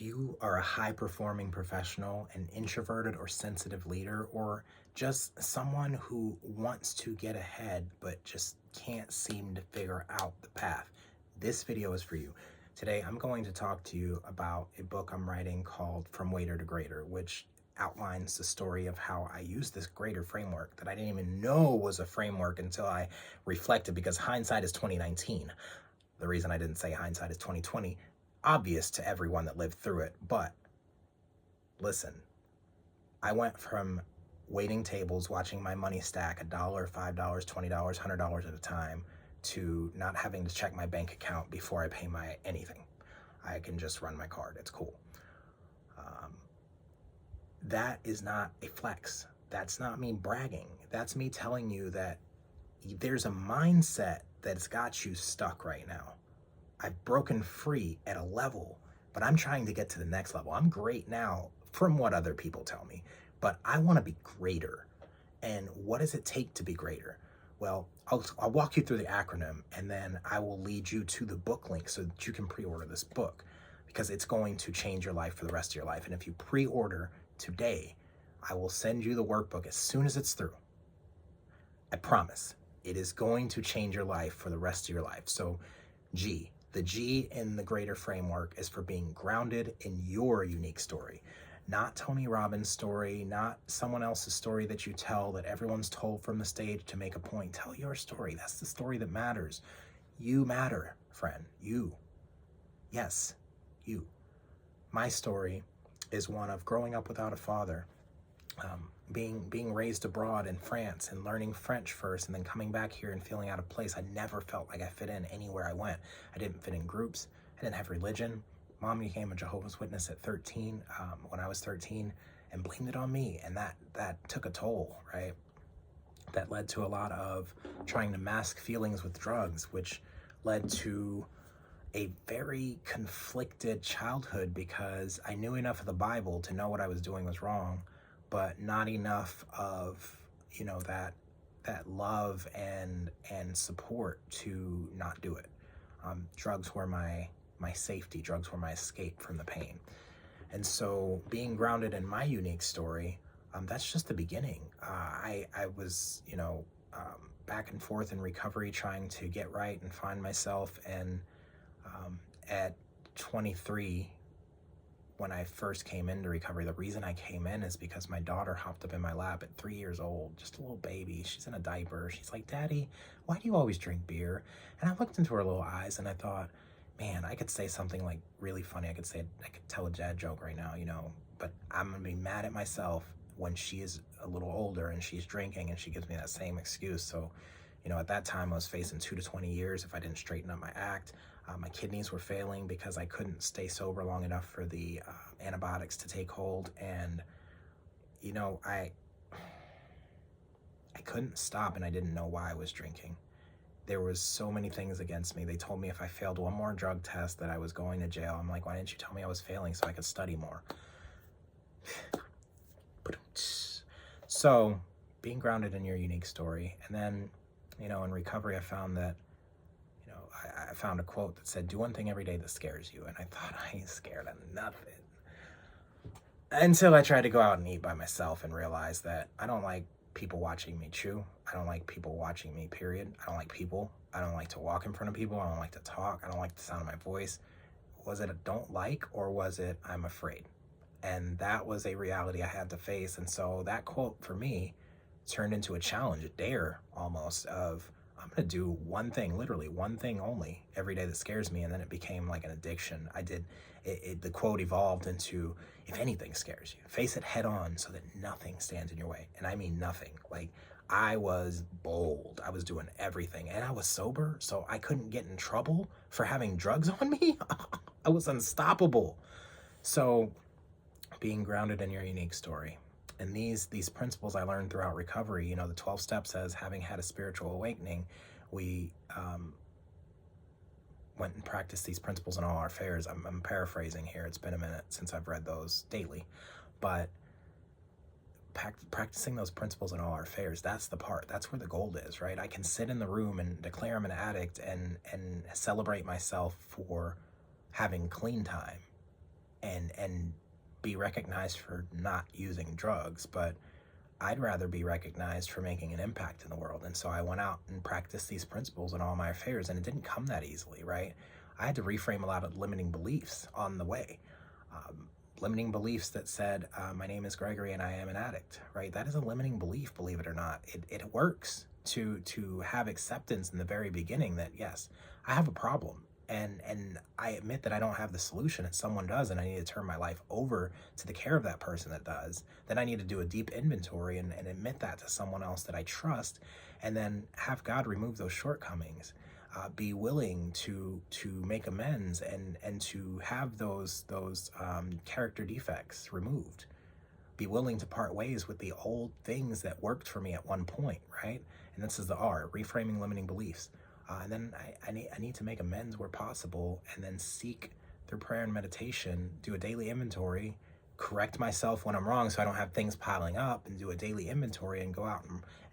You are a high-performing professional, an introverted or sensitive leader, or just someone who wants to get ahead but just can't seem to figure out the path. This video is for you. Today, I'm going to talk to you about a book I'm writing called From Waiter to Greater, which outlines the story of how I use this greater framework that I didn't even know was a framework until I reflected, because hindsight is 2019. The reason I didn't say hindsight is 2020, obvious to everyone that lived through it. But listen, I went from waiting tables, watching my money stack $1, $5, $20, $100 at a time, to not having to check my bank account before I pay my anything. I can just run my card. It's cool. That is not a flex. That's not me bragging. That's me telling you that there's a mindset that's got you stuck right now. I've broken free at a level, but I'm trying to get to the next level. I'm great now from what other people tell me, but I want to be greater. And what does it take to be greater? Well, I'll walk you through the acronym, and then I will lead you to the book link so that you can pre-order this book, because it's going to change your life for the rest of your life. And if you pre-order today, I will send you the workbook as soon as it's through. I promise. It is going to change your life for the rest of your life. So the G in the greater framework is for being grounded in your unique story. Not Tony Robbins' story, not someone else's story that you tell that everyone's told from the stage to make a point. Tell your story. That's the story that matters. You matter, friend. You. Yes, you. My story is one of growing up without a father, being raised abroad in France and learning French first, and then coming back here and feeling out of place. I never felt like I fit in anywhere I went. I didn't fit in groups. I didn't have religion. Mom became a Jehovah's Witness at 13, when I was 13, and blamed it on me. And that took a toll, right? That led to a lot of trying to mask feelings with drugs, which led to a very conflicted childhood, because I knew enough of the Bible to know what I was doing was wrong, but not enough of, that love and support to not do it. Drugs were my safety. Drugs were my escape from the pain. And so being grounded in my unique story, that's just the beginning. I was, back and forth in recovery, trying to get right and find myself. And at 23, when I first came into recovery, the reason I came in is because my daughter hopped up in my lap at 3 years old, just a little baby. She's in a diaper. She's like, "Daddy, why do you always drink beer?" And I looked into her little eyes and I thought, man, I could say something like really funny. I could tell a dad joke right now, but I'm gonna be mad at myself when she is a little older and she's drinking and she gives me that same excuse. So, at that time I was facing 2 to 20 years if I didn't straighten up my act. My kidneys were failing because I couldn't stay sober long enough for the antibiotics to take hold. And, I couldn't stop, and I didn't know why I was drinking. There was so many things against me. They told me if I failed one more drug test that I was going to jail. I'm like, why didn't you tell me I was failing so I could study more? So being grounded in your unique story. And then, in recovery, I found that, I found a quote that said, "Do one thing every day that scares you." And I thought, I ain't scared of nothing. Until I tried to go out and eat by myself and realized that I don't like people watching me chew. I don't like people watching me, period. I don't like people. I don't like to walk in front of people. I don't like to talk. I don't like the sound of my voice. Was it a don't like, or was it I'm afraid? And that was a reality I had to face. And so that quote for me turned into a challenge, a dare almost, of I'm going to do one thing, literally one thing only, every day that scares me. And then it became like an addiction. The quote evolved into, if anything scares you, face it head on so that nothing stands in your way. And I mean nothing. Like, I was bold. I was doing everything. And I was sober, so I couldn't get in trouble for having drugs on me. I was unstoppable. So being grounded in your unique story. And these principles I learned throughout recovery, the 12 steps, as having had a spiritual awakening, we went and practiced these principles in all our affairs. I'm paraphrasing here. It's been a minute since I've read those daily. But practicing those principles in all our affairs, that's the part. That's where the gold is, right? I can sit in the room and declare I'm an addict and celebrate myself for having clean time. and be recognized for not using drugs, but I'd rather be recognized for making an impact in the world. And so I went out and practiced these principles in all my affairs, and it didn't come that easily, right? I had to reframe a lot of limiting beliefs on the way. Limiting beliefs that said, my name is Gregory and I am an addict, right? That is a limiting belief, believe it or not. It works to have acceptance in the very beginning that, yes, I have a problem. And I admit that I don't have the solution, and someone does, and I need to turn my life over to the care of that person that does. Then I need to do a deep inventory and admit that to someone else that I trust, and then have God remove those shortcomings. Be willing to make amends and to have those character defects removed. Be willing to part ways with the old things that worked for me at one point, right? And this is the R, reframing limiting beliefs. And then I need to make amends where possible, and then seek through prayer and meditation, do a daily inventory, correct myself when I'm wrong so I don't have things piling up, and do a daily inventory and go out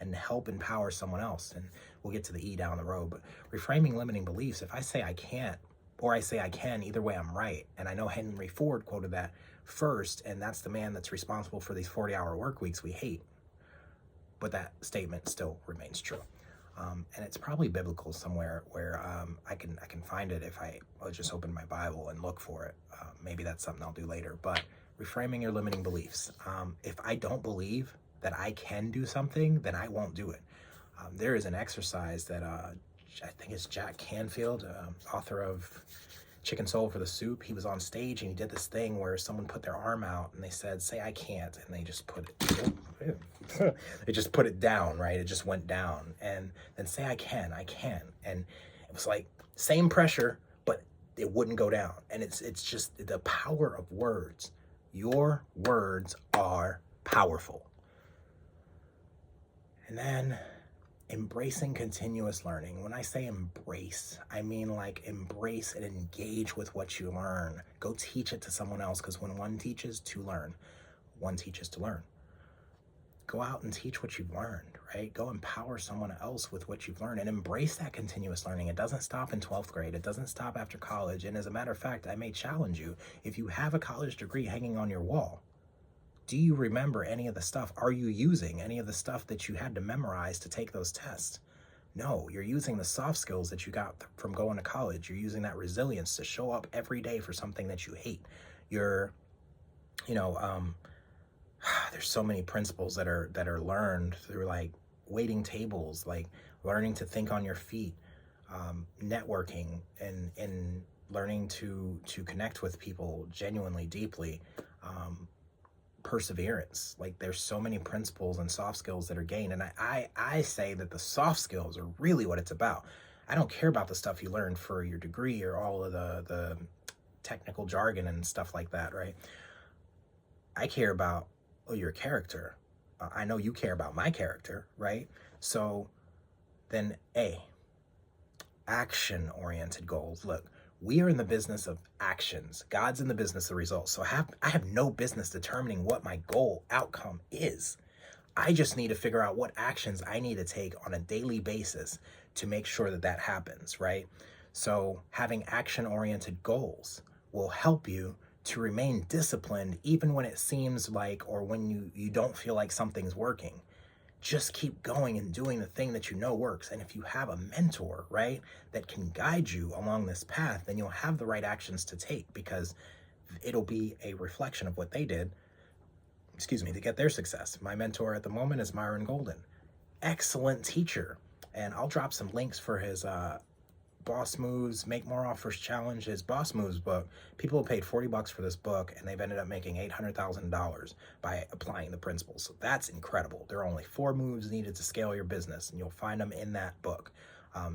and help empower someone else. And we'll get to the E down the road. But reframing limiting beliefs, if I say I can't or I say I can, either way I'm right. And I know Henry Ford quoted that first, and that's the man that's responsible for these 40-hour work weeks we hate. But that statement still remains true. And it's probably biblical somewhere where I can find it if I'll just open my Bible and look for it. Maybe that's something I'll do later. But reframing your limiting beliefs. If I don't believe that I can do something, then I won't do it. There is an exercise that I think it's Jack Canfield, author of Chicken Soul for the Soup. He was on stage and he did this thing where someone put their arm out and they said, "Say I can't," and they just put it. They just put it down, right? It just went down. And then say I can, and it was like same pressure, but it wouldn't go down. And it's just the power of words. Your words are powerful. And then embracing continuous learning. When I say embrace, I mean like embrace and engage with what you learn. Go teach it to someone else, because when one teaches, two learn. One teaches to learn. Go out and teach what you've learned, right? Go empower someone else with what you've learned, and embrace that continuous learning. It doesn't stop in 12th grade. It doesn't stop after college. And as a matter of fact, I may challenge you, if you have a college degree hanging on your wall, do you remember any of the stuff? Are you using any of the stuff that you had to memorize to take those tests? No, you're using the soft skills that you got from going to college. You're using that resilience to show up every day for something that you hate. You're, there's so many principles that are learned through like waiting tables, like learning to think on your feet, networking, and learning to connect with people genuinely, deeply, perseverance. Like there's so many principles and soft skills that are gained. And I say that the soft skills are really what it's about. I don't care about the stuff you learned for your degree or all of the technical jargon and stuff like that, right? I care about your character. I know you care about my character, right? So then A, action-oriented goals. Look, we are in the business of actions. God's in the business of results. So I have no business determining what my goal outcome is. I just need to figure out what actions I need to take on a daily basis to make sure that that happens, right? So having action-oriented goals will help you to remain disciplined even when it seems like, or when you don't feel like something's working. Just keep going and doing the thing that you know works. And if you have a mentor, right, that can guide you along this path, then you'll have the right actions to take, because it'll be a reflection of what they did, to get their success. My mentor at the moment is Myron Golden. Excellent teacher. And I'll drop some links for his Boss Moves, Make More Offers Challenge, his Boss Moves book. People have paid $40 for this book, and they've ended up making $800,000 by applying the principles. So that's incredible. There are only 4 moves needed to scale your business, and you'll find them in that book.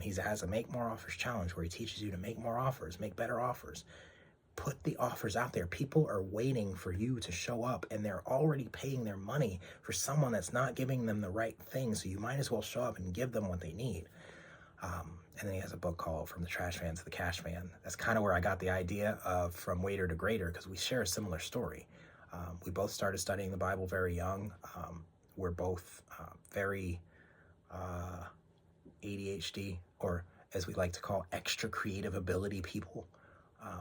He has a Make More Offers Challenge where he teaches you to make more offers, make better offers. Put the offers out there. People are waiting for you to show up, and they're already paying their money for someone that's not giving them the right thing. So you might as well show up and give them what they need. And then he has a book called From the Trash Man to the Cash Man. That's kind of where I got the idea of From Waiter to Greater, because we share a similar story. We both started studying the Bible very young. We're both very ADHD, or as we like to call, extra creative ability people.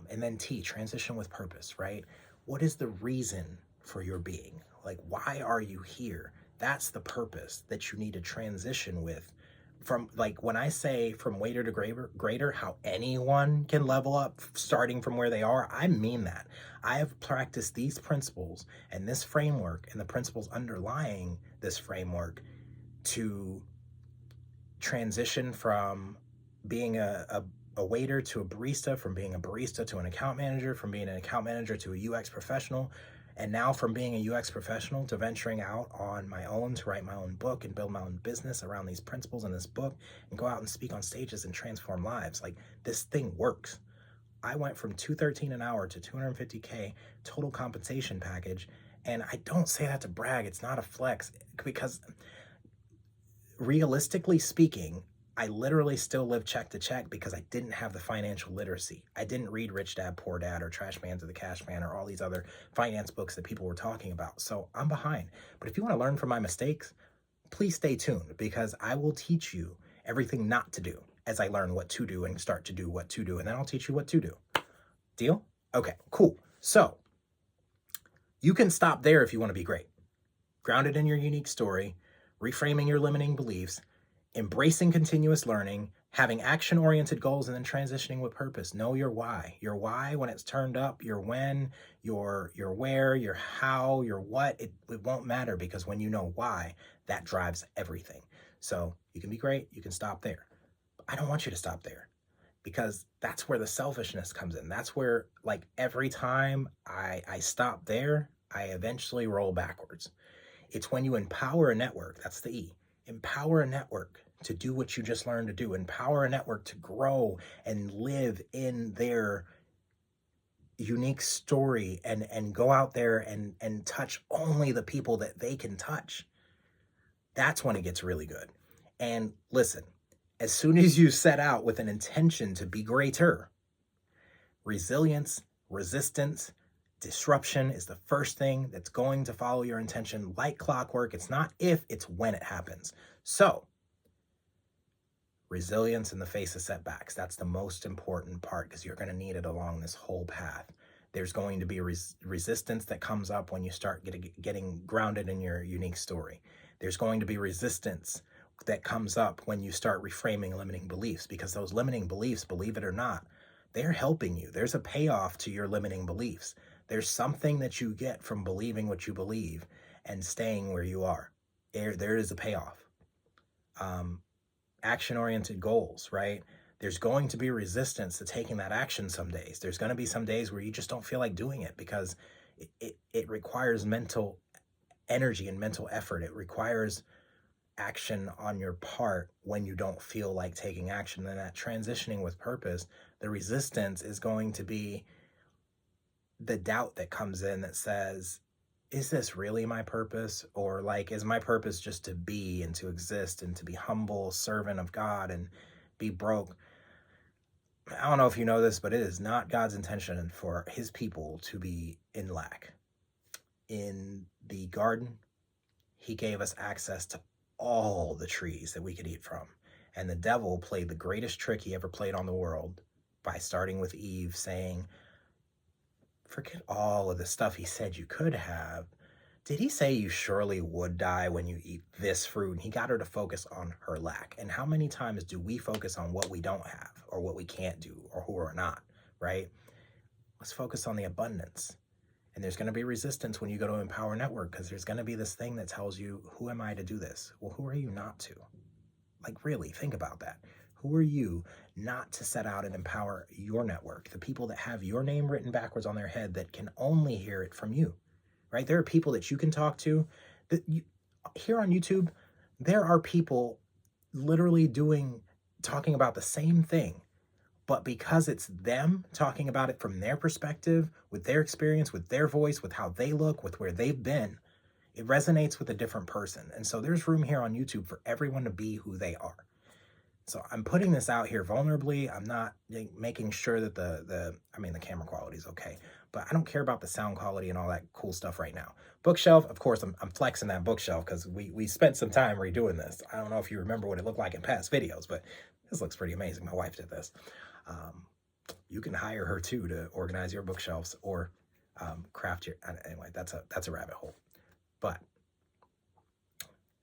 And then T, transition with purpose, right? What is the reason for your being? Like, why are you here? That's the purpose that you need to transition with. From, like, when I say from waiter to greater, how anyone can level up starting from where they are, I mean that. I have practiced these principles and this framework and the principles underlying this framework to transition from being a waiter to a barista, from being a barista to an account manager, from being an account manager to a UX professional, and now from being a UX professional to venturing out on my own to write my own book and build my own business around these principles in this book and go out and speak on stages and transform lives. Like, this thing works. I went from $213 an hour to $250K total compensation package. And I don't say that to brag. It's not a flex, because realistically speaking, I literally still live check to check because I didn't have the financial literacy. I didn't read Rich Dad, Poor Dad or Trash Man to the Cash Man or all these other finance books that people were talking about. So I'm behind. But if you want to learn from my mistakes, please stay tuned, because I will teach you everything not to do as I learn what to do and start to do what to do. And then I'll teach you what to do. Deal? Okay, cool. So you can stop there if you want to be great. Grounded in your unique story, reframing your limiting beliefs, embracing continuous learning, having action-oriented goals, and then transitioning with purpose. Know your why. Your why when it's turned up, your when, your where, your how, your what, it won't matter, because when you know why, that drives everything. So you can be great, you can stop there. But I don't want you to stop there, because that's where the selfishness comes in. That's where, like, every time I stop there, I eventually roll backwards. It's when you empower a network, that's the E. Empower a network to do what you just learned to do. Empower a network to grow and live in their unique story and go out there and touch only the people that they can touch. That's when it gets really good. And listen, as soon as you set out with an intention to be greater, resilience, resistance, disruption is the first thing that's going to follow your intention like clockwork. It's not if, it's when it happens. So, resilience in the face of setbacks. That's the most important part, because you're going to need it along this whole path. There's going to be resistance that comes up when you start getting grounded in your unique story. There's going to be resistance that comes up when you start reframing limiting beliefs, because those limiting beliefs, believe it or not, they're helping you. There's a payoff to your limiting beliefs. There's something that you get from believing what you believe and staying where you are. There is a payoff. Action-oriented goals, right? There's going to be resistance to taking that action some days. There's going to be some days where you just don't feel like doing it, because it requires mental energy and mental effort. It requires action on your part when you don't feel like taking action. And that transitioning with purpose, the resistance is going to be the doubt that comes in that says, is this really my purpose? Or, like, is my purpose just to be and to exist and to be humble servant of God and be broke? I don't know if you know this, but it is not God's intention for his people to be in lack. In the garden, he gave us access to all the trees that we could eat from. And the devil played the greatest trick he ever played on the world by starting with Eve, saying, forget all of the stuff he said you could have. Did he say you surely would die when you eat this fruit? And he got her to focus on her lack. And how many times do we focus on what we don't have or what we can't do or who we're not, right? Let's focus on the abundance. And there's going to be resistance when you go to Empower Network, because there's going to be this thing that tells you, who am I to do this? Well, who are you not to? Like, really, think about that. Who are you not to set out and empower your network? The people that have your name written backwards on their head that can only hear it from you, right? There are people that you can talk to. Here on YouTube, there are people literally talking about the same thing, but because it's them talking about it from their perspective, with their experience, with their voice, with how they look, with where they've been, it resonates with a different person. And so there's room here on YouTube for everyone to be who they are. So I'm putting this out here vulnerably. I'm not making sure that the camera quality is okay, but I don't care about the sound quality and all that cool stuff right now. Bookshelf, of course, I'm flexing that bookshelf because we spent some time redoing this. I don't know if you remember what it looked like in past videos, but this looks pretty amazing. My wife did this. You can hire her too to organize your bookshelves or craft your, anyway, that's a rabbit hole. But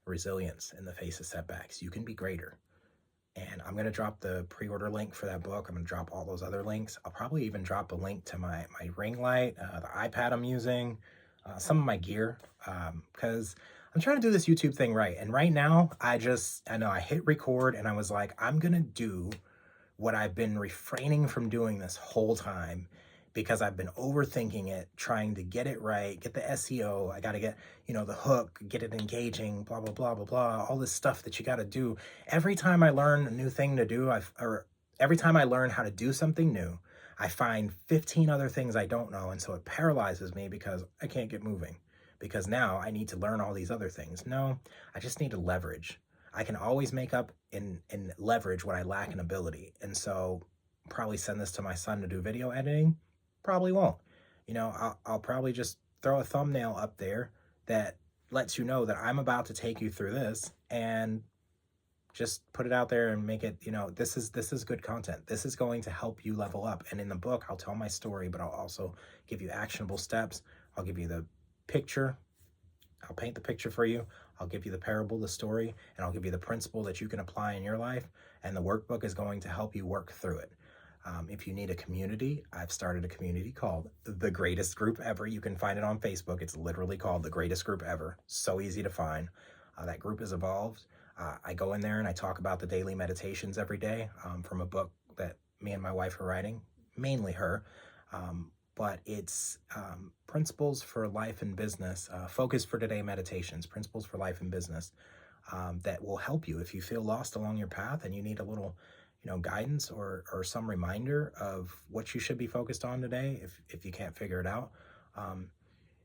resilience in the face of setbacks. You can be greater. And I'm going to drop the pre-order link for that book. I'm going to drop all those other links. I'll probably even drop a link to my ring light, the iPad I'm using, some of my gear, because I'm trying to do this YouTube thing right. And right now, I know I hit record and I was like, I'm going to do what I've been refraining from doing this whole time, because I've been overthinking it, trying to get it right, get the SEO. I got to get, the hook, get it engaging, blah, blah, blah, blah, blah, all this stuff that you got to do. Every time I learn a new thing to do, or every time I learn how to do something new, I find 15 other things I don't know. And so it paralyzes me because I can't get moving, because now I need to learn all these other things. No, I just need to leverage. I can always make up and leverage what I lack in ability. And so probably send this to my son to do video editing. Probably won't. I'll probably just throw a thumbnail up there that lets you know that I'm about to take you through this, and just put it out there and make it, this is good content. This is going to help you level up. And in the book, I'll tell my story, but I'll also give you actionable steps. I'll give you the picture. I'll paint the picture for you. I'll give you the parable, the story, and I'll give you the principle that you can apply in your life. And the workbook is going to help you work through it. If you need a community, I've started a community called The Greatest Group Ever. You can find it on Facebook. It's literally called The Greatest Group Ever. So easy to find. That group has evolved. I go in there and I talk about the daily meditations every day from a book that me and my wife are writing, mainly her. But it's Principles for Life and Business, Focus for Today Meditations, Principles for Life and Business, that will help you if you feel lost along your path and you need a little guidance or some reminder of what you should be focused on today. If you can't figure it out,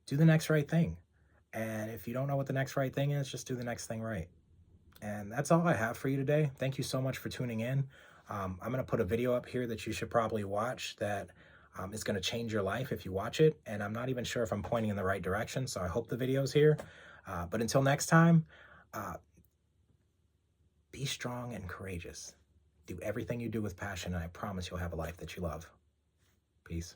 do the next right thing. And if you don't know what the next right thing is, just do the next thing right. And that's all I have for you today. Thank you so much for tuning in. I'm going to put a video up here that you should probably watch that is going to change your life if you watch it. And I'm not even sure if I'm pointing in the right direction, so I hope the video's here. But until next time, be strong and courageous. Do everything you do with passion, and I promise you'll have a life that you love. Peace.